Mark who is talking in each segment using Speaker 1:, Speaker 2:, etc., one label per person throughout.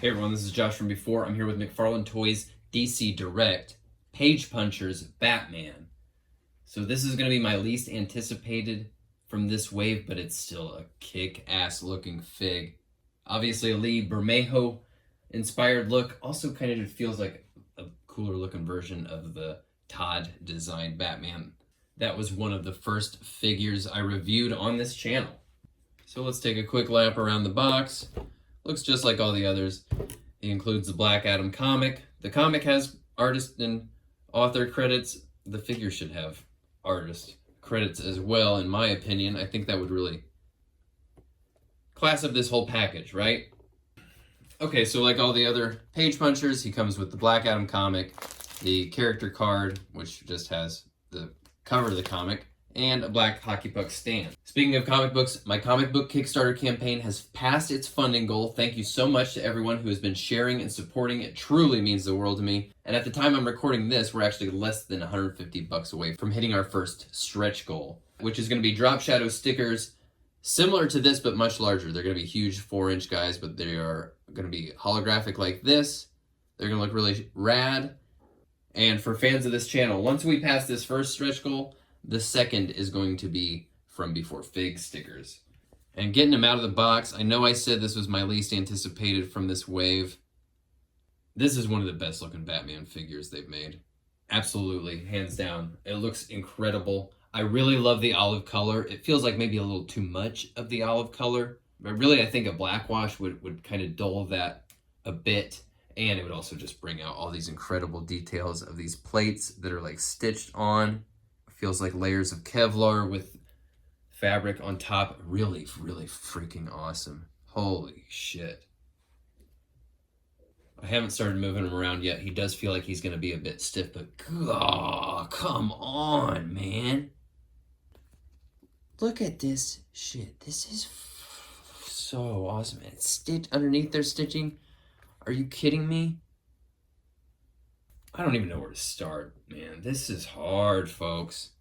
Speaker 1: Hey everyone, this is Josh from before. I'm here with McFarlane Toys DC Direct Page Punchers Batman. So this is going to be my least anticipated from this wave, but it's still a kick-ass looking fig. Obviously a Lee Bermejo inspired look. Also kind of feels like a cooler looking version of the Todd designed Batman. That was one of the first figures I reviewed on this channel. So let's take a quick lap around the box. Looks just like all the others. It includes the Black Adam comic. The comic has artist and author credits. The figure should have artist credits as well, in my opinion. I think that would really class up this whole package, right? Okay, so like all the other page punchers, he comes with the Black Adam comic, the character card, which just has the cover of the comic, and a black hockey puck stand. Speaking of comic books, my comic book Kickstarter campaign has passed its funding goal. Thank you so much to everyone who has been sharing and supporting. It truly means the world to me. And at the time I'm recording this, we're actually less than 150 bucks away from hitting our first stretch goal, which is going to be Drop Shadow stickers, similar to this, but much larger. They're going to be huge 4-inch guys, but they are going to be holographic like this. They're going to look really rad. And for fans of this channel, once we pass this first stretch goal, the second is going to be From Before Fig stickers. And getting them out of the box, I know I said this was my least anticipated from this wave. This is one of the best looking Batman figures they've made. Absolutely, hands down. It looks incredible. I really love the olive color. It feels like maybe a little too much of the olive color, but really I think a black wash would kind of dull that a bit. And it would also just bring out all these incredible details of these plates that are like stitched on. Feels like layers of Kevlar with fabric on top. Really, really freaking awesome. Holy shit. I haven't started moving him around yet. He does feel like he's going to be a bit stiff, but oh, come on, man. Look at this shit. This is so awesome. And it's stitched underneath their stitching. Are you kidding me? I don't even know where to start, man. This is hard, folks.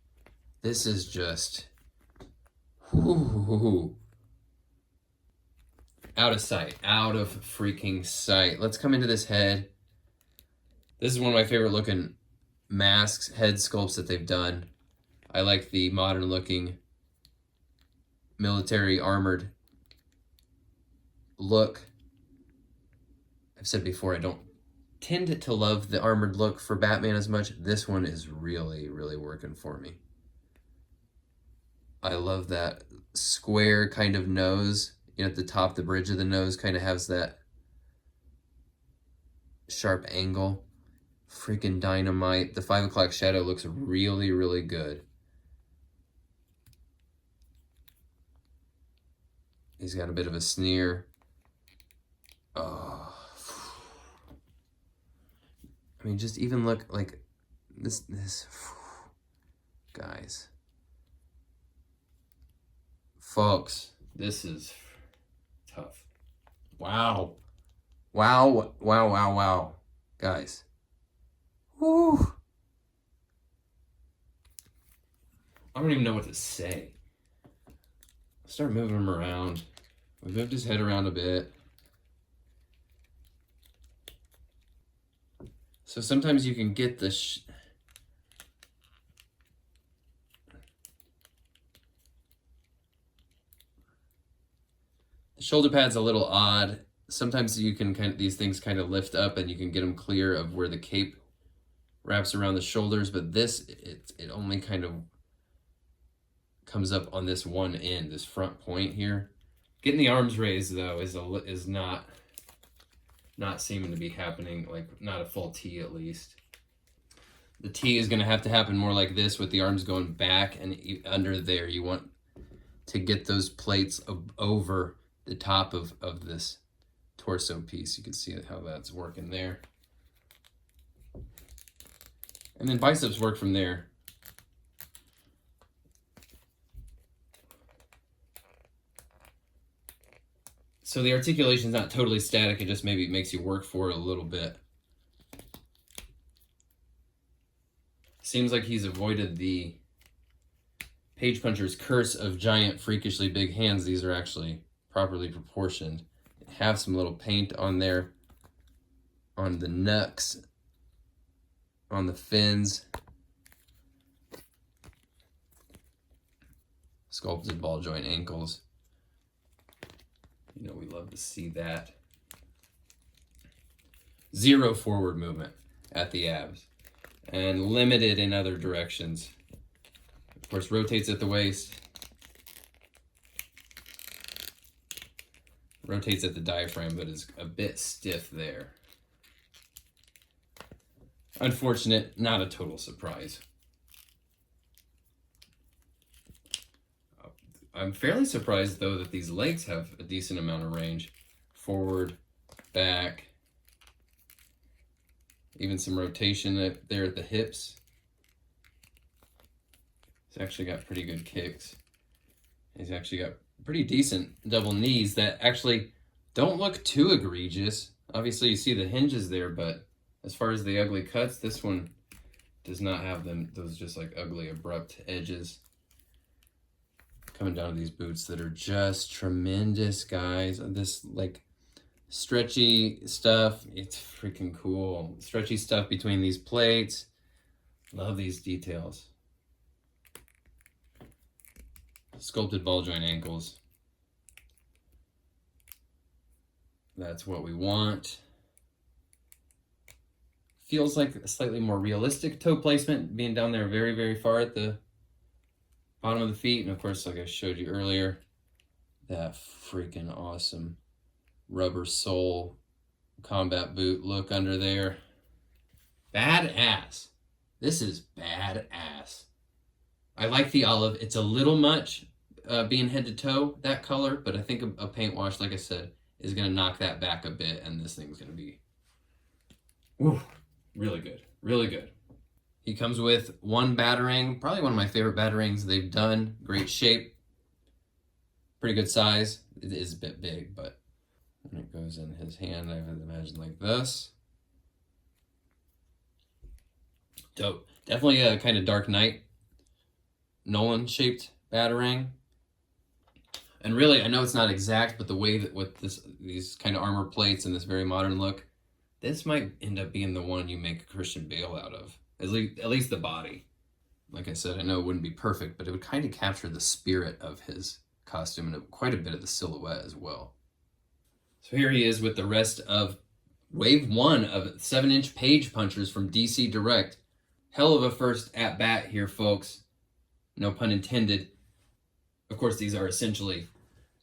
Speaker 1: This is just whoo, out of sight, out of freaking sight. Let's come into this head. This is one of my favorite looking masks, head sculpts that they've done. I like the modern looking military armored look. I've said before, I don't tend to love the armored look for Batman as much. This one is really, really working for me. I love that square kind of nose. You know, at the top, the bridge of the nose kind of has that sharp angle. Freaking dynamite. The 5 o'clock shadow looks really, really good. He's got a bit of a sneer. Oh. I mean, just even look like this, guys. Folks, this is tough. Wow. Wow, wow, wow, wow. Guys. Woo. I don't even know what to say. Start moving him around. We moved his head around a bit. So sometimes you can get the shoulder pad's a little odd. Sometimes you can these things kind of lift up and you can get them clear of where the cape wraps around the shoulders, but this, it only kind of comes up on this one end, this front point here. Getting the arms raised though is not seeming to be happening, like not a full T at least. The T is going to have to happen more like this with the arms going back and under there. You want to get those plates over the top of this torso piece. You can see how that's working there. And then biceps work from there. So the articulation is not totally static, it just maybe makes you work for it a little bit. Seems like he's avoided the Page Puncher's curse of giant, freakishly big hands. These are actually properly proportioned. Have some little paint on there on the knucks, on the fins. Sculpted ball joint ankles. You know, we love to see that. Zero forward movement at the abs, and limited in other directions. Of course, rotates at the waist. Rotates at the diaphragm, but is a bit stiff there. Unfortunate, not a total surprise. I'm fairly surprised, though, that these legs have a decent amount of range. Forward, back, even some rotation there at the hips. He's actually got pretty good kicks. He's actually got pretty decent double knees that actually don't look too egregious. Obviously, you see the hinges there, but as far as the ugly cuts, this one does not have those just like ugly, abrupt edges. Coming down to these boots that are just tremendous, guys. This like stretchy stuff, it's freaking cool. Stretchy stuff between these plates. Love these details. Sculpted ball joint ankles. That's what we want. Feels like a slightly more realistic toe placement, being down there very, very far at the bottom of the feet. And of course, like I showed you earlier, that freaking awesome rubber sole combat boot look under there. Badass. This is badass. I like the olive. It's a little much being head to toe, that color, but I think a paint wash, like I said, is going to knock that back a bit, and this thing's going to be really good. Really good. He comes with one batarang, probably one of my favorite batarangs they've done. Great shape. Pretty good size. It is a bit big, but when it goes in his hand, I would imagine like this. Dope. Definitely a kind of Dark Knight Nolan shaped batarang. And really, I know it's not exact, but the way that with these kind of armor plates and this very modern look, this might end up being the one you make a Christian Bale out of. At least the body. Like I said, I know it wouldn't be perfect, but it would kind of capture the spirit of his costume and quite a bit of the silhouette as well. So here he is with the rest of wave 1 of 7-inch page punchers from DC Direct. Hell of a first at bat here, folks. No pun intended. Of course, these are essentially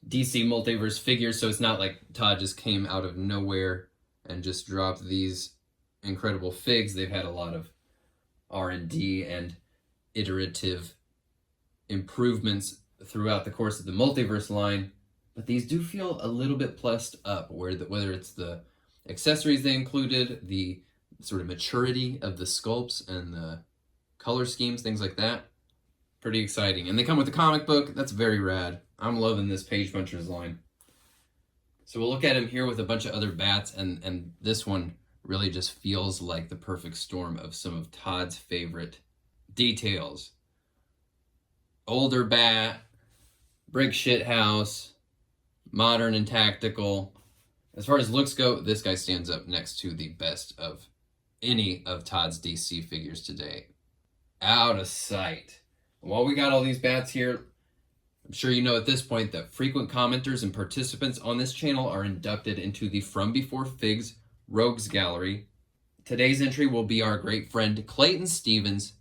Speaker 1: DC Multiverse figures, so it's not like Todd just came out of nowhere and just dropped these incredible figs. They've had a lot of R&D and iterative improvements throughout the course of the Multiverse line, but these do feel a little bit plussed up, whether it's the accessories they included, the sort of maturity of the sculpts and the color schemes, things like that. Pretty exciting. And they come with a comic book. That's very rad. I'm loving this Page Punchers line. So we'll look at him here with a bunch of other bats, and this one really just feels like the perfect storm of some of Todd's favorite details. Older bat, brick shit house, modern and tactical. As far as looks go, this guy stands up next to the best of any of Todd's DC figures to date. Out of sight. While we got all these bats here, I'm sure you know at this point that frequent commenters and participants on this channel are inducted into the From Before Figs Rogues Gallery. Today's entry will be our great friend Clayton Stevens.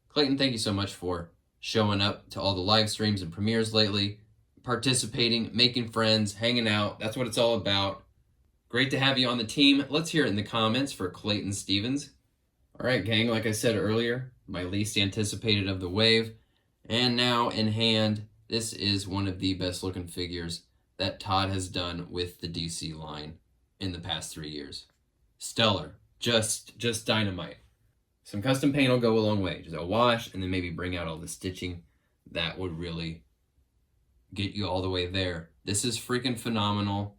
Speaker 1: Clayton, thank you so much for showing up to all the live streams and premieres lately, participating, making friends, hanging out. That's what it's all about. Great to have you on the team. Let's hear it in the comments for Clayton Stevens. All right, gang, like I said earlier, my least anticipated of the wave. And now in hand, this is one of the best looking figures that Todd has done with the DC line in the past 3 years. Stellar. Just dynamite. Some custom paint will go a long way. Just a wash and then maybe bring out all the stitching. That would really get you all the way there. This is freaking phenomenal.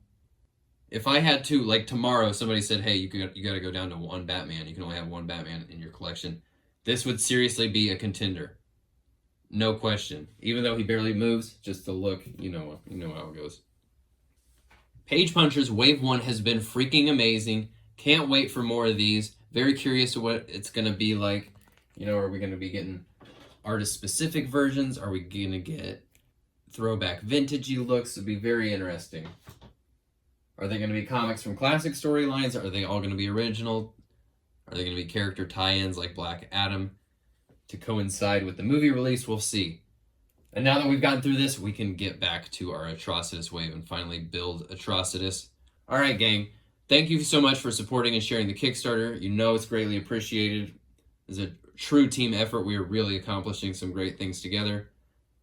Speaker 1: If I had to, like tomorrow, somebody said, hey, you got to go down to one Batman. You can only have one Batman in your collection. This would seriously be a contender. No question. Even though he barely moves, just the look, you know how it goes. Page Punchers Wave 1 has been freaking amazing. Can't wait for more of these. Very curious to what it's going to be like. You know, are we going to be getting artist-specific versions? Are we going to get throwback vintagey looks? It'd be very interesting. Are they going to be comics from classic storylines? Are they all going to be original? Are they going to be character tie-ins like Black Adam to coincide with the movie release? We'll see. And now that we've gotten through this, we can get back to our Atrocitus wave and finally build Atrocitus. All right, gang. Thank you so much for supporting and sharing the Kickstarter. You know it's greatly appreciated. It's a true team effort. We are really accomplishing some great things together.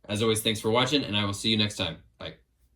Speaker 1: As always, thanks for watching, and I will see you next time.